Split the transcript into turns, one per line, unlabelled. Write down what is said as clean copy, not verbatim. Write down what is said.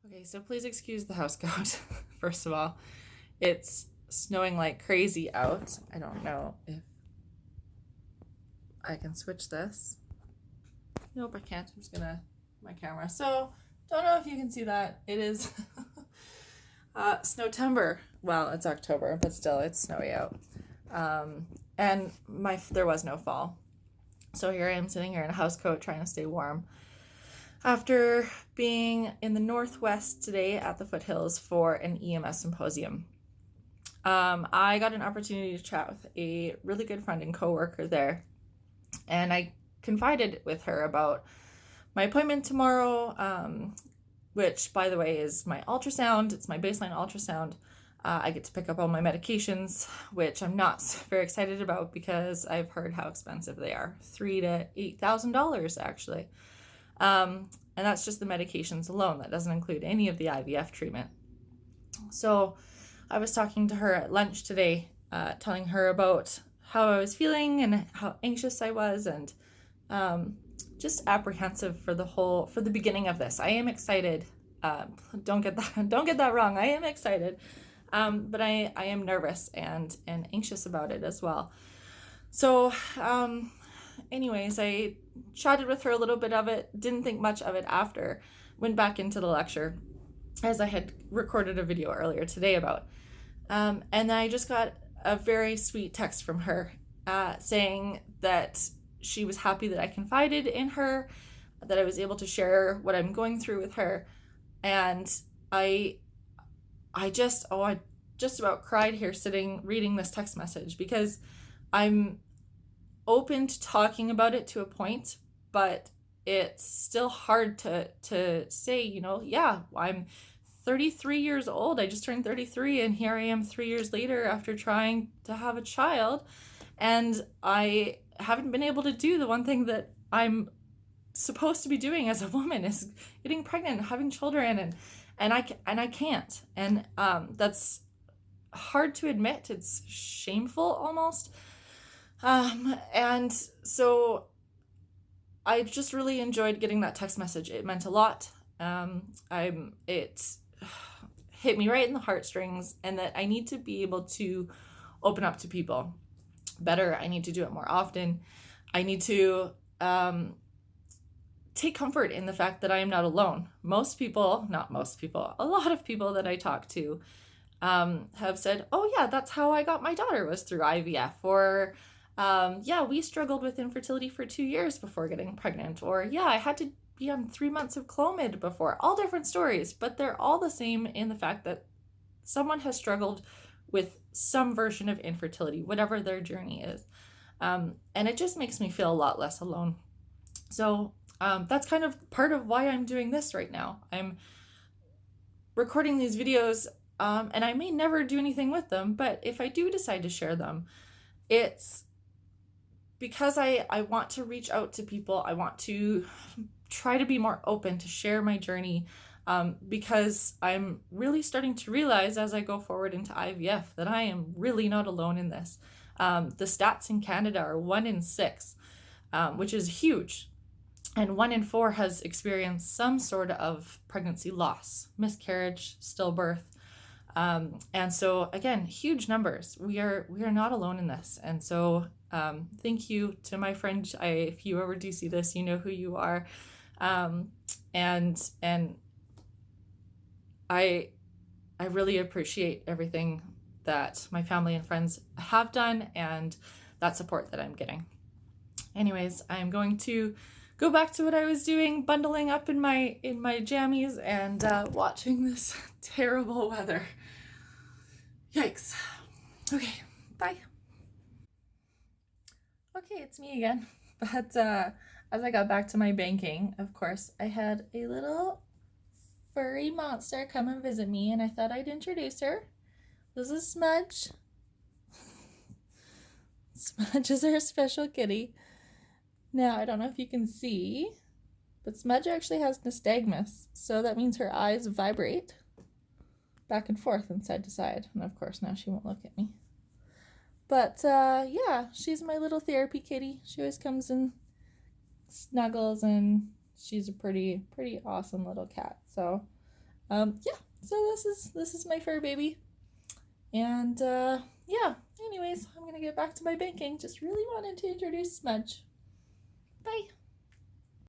Okay, so please excuse the house goat. First of all, it's snowing like crazy out. I don't know if I can switch this. Nope, I can't. I'm just gonna my camera. So don't know if you can see that. It is Snowtember. Well, it's October, but still, it's snowy out. And there was no fall. So here I am sitting here in a house coat trying to stay warm after being in the Northwest today at the foothills for an EMS symposium. I got an opportunity to chat with a really good friend and coworker there, and I confided with her about my appointment tomorrow, which, by the way, is my ultrasound. It's my baseline ultrasound. I get to pick up all my medications, which I'm not very excited about because I've heard how expensive they are, $3,000 to $8,000 actually. And that's just the medications alone. That doesn't include any of the IVF treatment. So I was talking to her at lunch today, telling her about how I was feeling and how anxious I was, and just apprehensive for the beginning of this. I am excited. Don't get that wrong. I am excited, but I am nervous and anxious about it as well. So, anyways, I chatted with her a little bit of it, didn't think much of it after, went back into the lecture as I had recorded a video earlier today about. And then I just got a very sweet text from her saying that she was happy that I confided in her, that I was able to share what I'm going through with her. And I just about cried here sitting reading this text message, because I'm open to talking about it to a point, but it's still hard to say, yeah, I'm 33 years old. I just turned 33, and here I am 3 years later after trying to have a child, and I haven't been able to do the one thing that I'm supposed to be doing as a woman, is getting pregnant, having children, and I can't. And that's hard to admit. It's shameful almost. And so I just really enjoyed getting that text message. It meant a lot. It hit me right in the heartstrings, and that I need to be able to open up to people better. I need to do it more often. I need to take comfort in the fact that I am not alone. A lot of people that I talk to have said, oh yeah, that's how I got my daughter, was through IVF, or yeah, we struggled with infertility for 2 years before getting pregnant, or yeah, I had to be on 3 months of Clomid before. All different stories, but they're all the same in the fact that someone has struggled with some version of infertility, whatever their journey is. And it just makes me feel a lot less alone. So that's kind of part of why I'm doing this right now. I'm recording these videos, and I may never do anything with them, but if I do decide to share them, it's because I want to reach out to people. I want to try to be more open to share my journey, because I'm really starting to realize as I go forward into IVF that I am really not alone in this. The stats in Canada are 1 in 6, which is huge. And 1 in 4 has experienced some sort of pregnancy loss, miscarriage, stillbirth. And so again, huge numbers. We are not alone in this. And so thank you to my friend. If you ever do see this, you know who you are. And I really appreciate everything that my family and friends have done, and that support that I'm getting. Anyways, I'm going to go back to what I was doing, bundling up in my jammies and watching this terrible weather. Yikes. Okay, bye. Okay, it's me again. But as I got back to my banking, of course, I had a little furry monster come and visit me, and I thought I'd introduce her. This is Smudge. Smudge is our special kitty. Now, I don't know if you can see, but Smudge actually has nystagmus, so that means her eyes vibrate back and forth and side to side. And of course, now she won't look at me. But yeah, she's my little therapy kitty. She always comes and snuggles, and she's a pretty awesome little cat. So Yeah, so this is my fur baby. And yeah, anyways, I'm gonna get back to my banking. Just really wanted to introduce Smudge. Bye.